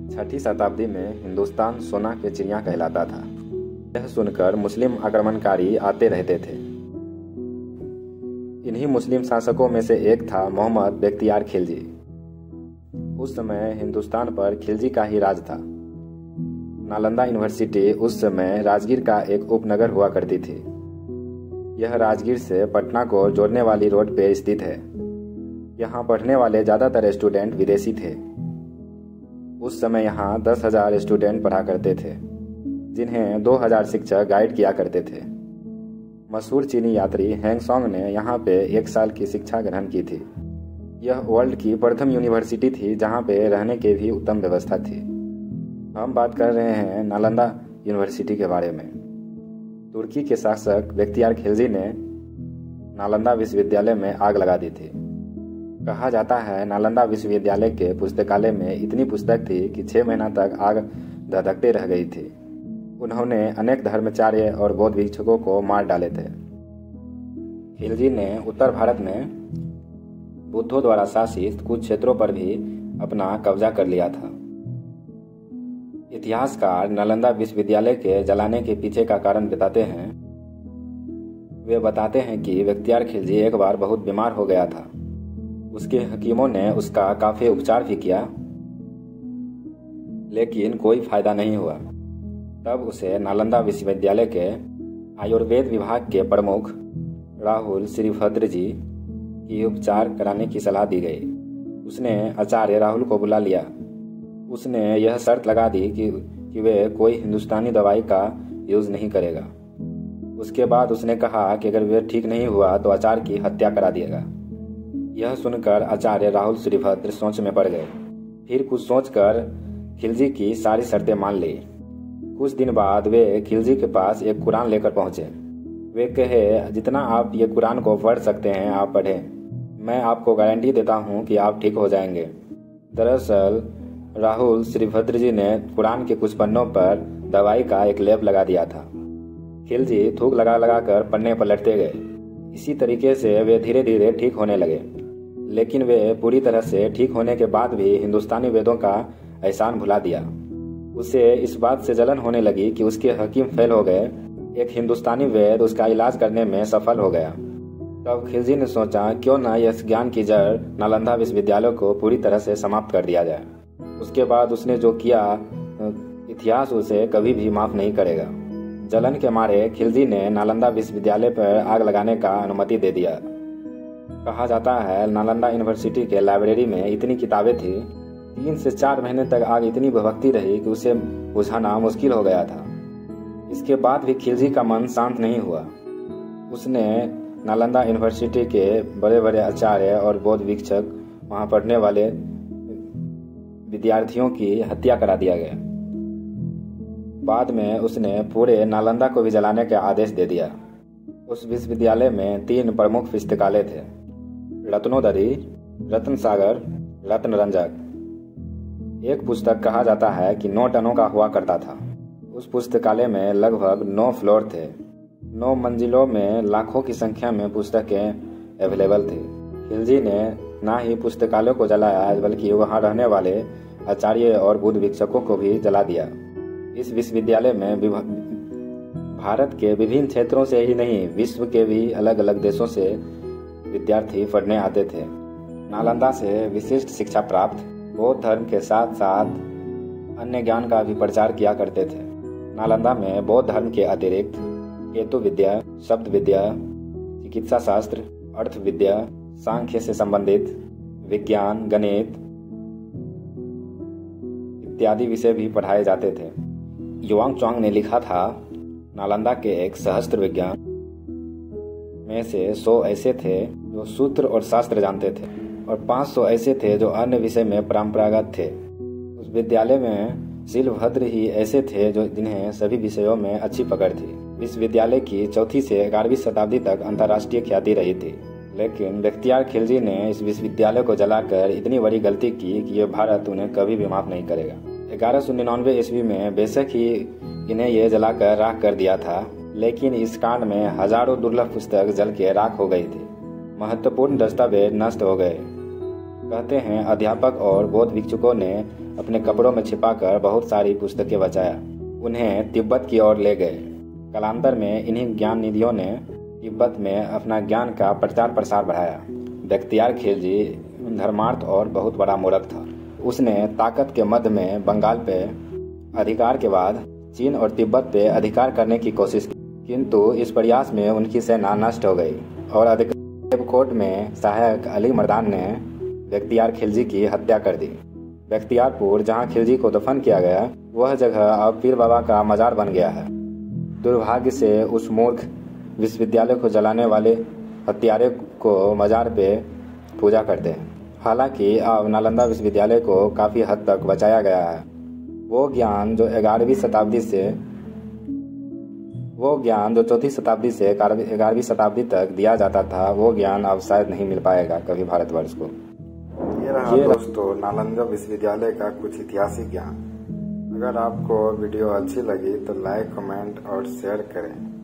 छठी शताब्दी में हिंदुस्तान सोना के चिड़िया कहलाता था। यह सुनकर मुस्लिम आक्रमणकारी आते रहते थे। इन्हीं मुस्लिम शासकों में से एक था मोहम्मद बख्तियार खिलजी। उस समय हिंदुस्तान पर खिलजी का ही राज था। नालंदा यूनिवर्सिटी उस समय राजगीर का एक उपनगर हुआ करती थी। यह राजगीर से पटना को जोड़ने वाली रोड पे स्थित है। यहाँ पढ़ने वाले ज़्यादातर स्टूडेंट विदेशी थे। उस समय यहाँ 10,000 स्टूडेंट पढ़ा करते थे, जिन्हें 2,000 शिक्षक गाइड किया करते थे। मशहूर चीनी यात्री हैंगसोंग ने यहाँ पे 1 साल की शिक्षा ग्रहण की थी। यह वर्ल्ड की प्रथम यूनिवर्सिटी थी जहाँ पे रहने की भी उत्तम व्यवस्था थी। हम बात कर रहे हैं नालंदा यूनिवर्सिटी के बारे में। तुर्की के शासक बख्तियार खिलजी ने नालंदा विश्वविद्यालय में आग लगा दी थी। कहा जाता है नालंदा विश्वविद्यालय के पुस्तकालय में इतनी पुस्तक थी कि 6 महीना तक आग धधकते रह गई थी। उन्होंने अनेक धर्माचार्य और बौद्ध भिक्षुकों को मार डाले थे। खिलजी ने उत्तर भारत में बुद्धों द्वारा शासित कुछ क्षेत्रों पर भी अपना कब्जा कर लिया था। इतिहासकार नालंदा विश्वविद्यालय के जलाने के पीछे का कारण बताते हैं। वे बताते हैं कि बख्तियार खिलजी एक बार बहुत बीमार हो गया था। उसके हकीमों ने उसका काफी उपचार भी किया, लेकिन कोई फायदा नहीं हुआ। तब उसे नालंदा विश्वविद्यालय के आयुर्वेद विभाग के प्रमुख राहुल श्रीभद्र जी की उपचार कराने की सलाह दी गई। उसने आचार्य राहुल को बुला लिया। उसने यह शर्त लगा दी कि वे कोई हिंदुस्तानी दवाई का यूज नहीं करेगा। उसके बाद उसने कहा कि अगर वे ठीक नहीं हुआ तो आचार्य की हत्या करा दिएगा। यह सुनकर आचार्य राहुल श्रीभद्र सोच में पड़ गए। फिर कुछ सोचकर खिलजी की सारी शर्तें मान ली। कुछ दिन बाद वे खिलजी के पास एक कुरान लेकर पहुंचे। वे कहे, जितना आप ये कुरान को पढ़ सकते हैं आप पढ़ें। मैं आपको गारंटी देता हूं कि आप ठीक हो जाएंगे। दरअसल राहुल श्रीभद्र जी ने कुरान के कुछ पन्नों पर दवाई का एक लेप लगा दिया था। खिलजी थूक लगा लगा कर पन्ने पलटते गए। इसी तरीके से वे धीरे धीरे ठीक होने लगे। लेकिन वे पूरी तरह से ठीक होने के बाद भी हिंदुस्तानी वेदों का एहसान भुला दिया। उसे इस बात से जलन होने लगी कि उसके हकीम फेल हो गए। एक हिंदुस्तानी वैद्य उसका इलाज करने में सफल हो गया। तब खिलजी ने सोचा, क्यों न इस ज्ञान की जड़ नालंदा विश्वविद्यालय को पूरी तरह से समाप्त कर दिया जाए। उसके बाद उसने जो किया, इतिहास उसे कभी भी माफ नहीं करेगा। जलन के मारे खिलजी ने नालंदा विश्वविद्यालय पर आग लगाने का अनुमति दे दिया। कहा जाता है नालंदा यूनिवर्सिटी के लाइब्रेरी में इतनी किताबें थी, 3 से 4 महीने तक आग इतनी भभकती रही कि उसे बुझाना मुश्किल हो गया था। इसके बाद भी खिलजी का मन शांत नहीं हुआ। उसने नालंदा यूनिवर्सिटी के बड़े बड़े आचार्य और बौद्ध भिक्षुक, वहां पढ़ने वाले विद्यार्थियों की हत्या करा दिया गया। बाद में उसने पूरे नालंदा को भी जलाने का आदेश दे दिया। उस विश्वविद्यालय में 3 प्रमुख पुस्तकालय थे, रत्नोदरी, रत्न सागर, रत्न रंजक। एक पुस्तक कहा जाता है कि 9 टनों का हुआ करता था। उस पुस्तकालय में लगभग 9 फ्लोर थे। 9 मंजिलों में लाखों की संख्या में पुस्तकें अवेलेबल थी। खिलजी ने ना ही पुस्तकालयों को जलाया, बल्कि वहां रहने वाले आचार्य और बुद्ध भिक्षुकों को भी जला दिया। इस विश्वविद्यालय में भारत के विभिन्न क्षेत्रों से ही नहीं, विश्व के भी अलग अलग देशों से विद्यार्थी पढ़ने आते थे। नालंदा से विशिष्ट शिक्षा प्राप्त बौद्ध धर्म के साथ साथ अन्य ज्ञान का भी प्रचार किया करते थे। नालंदा में बौद्ध धर्म के अतिरिक्त केतु विद्या, शब्द विद्या, चिकित्सा शास्त्र, अर्थ विद्या, सांख्य से संबंधित विज्ञान, गणित इत्यादि विषय भी पढ़ाए जाते थे। युआंगचांग ने लिखा था, नालंदा के 1 सहस्त्र विज्ञान में से 100 ऐसे थे जो सूत्र और शास्त्र जानते थे और 500 ऐसे थे जो अन्य विषय में परंपरागत थे। उस विद्यालय में श्रीभद्र ही ऐसे थे जो जिन्हें सभी विषयों में अच्छी पकड़ थी। विश्वविद्यालय की 4वीं से 11वीं शताब्दी तक अंतर्राष्ट्रीय ख्याति रही थी। लेकिन बख्तियार खिलजी ने इस विश्वविद्यालय को जलाकर इतनी बड़ी गलती की कि यह भारत उन्हें कभी भी माफ नहीं करेगा। 1199 ईस्वी में बेशक ही इन्हें यह जलाकर राख कर दिया था, लेकिन इस कांड में हजारों दुर्लभ पुस्तक जल के राख हो गई थी। महत्वपूर्ण दस्तावेज नष्ट हो गए। कहते हैं अध्यापक और बौद्ध भिक्षुकों ने अपने कपड़ों में छिपाकर बहुत सारी पुस्तकें बचाया। उन्हें तिब्बत की ओर ले गए। कालांतर में इन्हीं ज्ञान निधियों ने तिब्बत में अपना ज्ञान का प्रचार प्रसार बढ़ाया। बख्तियार खिलजी धर्मार्थ और बहुत बड़ा मूर्ख था। उसने ताकत के मध्य में बंगाल पे अधिकार के बाद चीन और तिब्बत पे अधिकार करने की कोशिश की, किंतु इस प्रयास में उनकी सेना नष्ट हो गई और देवकोट में सहायक अली मर्दान ने बख्तियार खिलजी की हत्या कर दी। बख्तियारपुर, जहां खिलजी को दफन किया गया, वह जगह अब पीर बाबा का मजार बन गया है। दुर्भाग्य से उस मूर्ख विश्वविद्यालय को जलाने वाले हत्यारे को मजार पे पूजा करते हैं। हालांकि अब नालंदा विश्वविद्यालय को काफ़ी हद तक बचाया गया है। वो ज्ञान जो 11वीं शताब्दी से 11वीं शताब्दी तक दिया जाता था, वो ज्ञान अब शायद नहीं मिल पाएगा कभी भारतवर्ष को। ये रहा दोस्तों नालंदा विश्वविद्यालय का कुछ ऐतिहासिक ज्ञान। अगर आपको वीडियो अच्छी लगी तो लाइक, कमेंट और शेयर करें।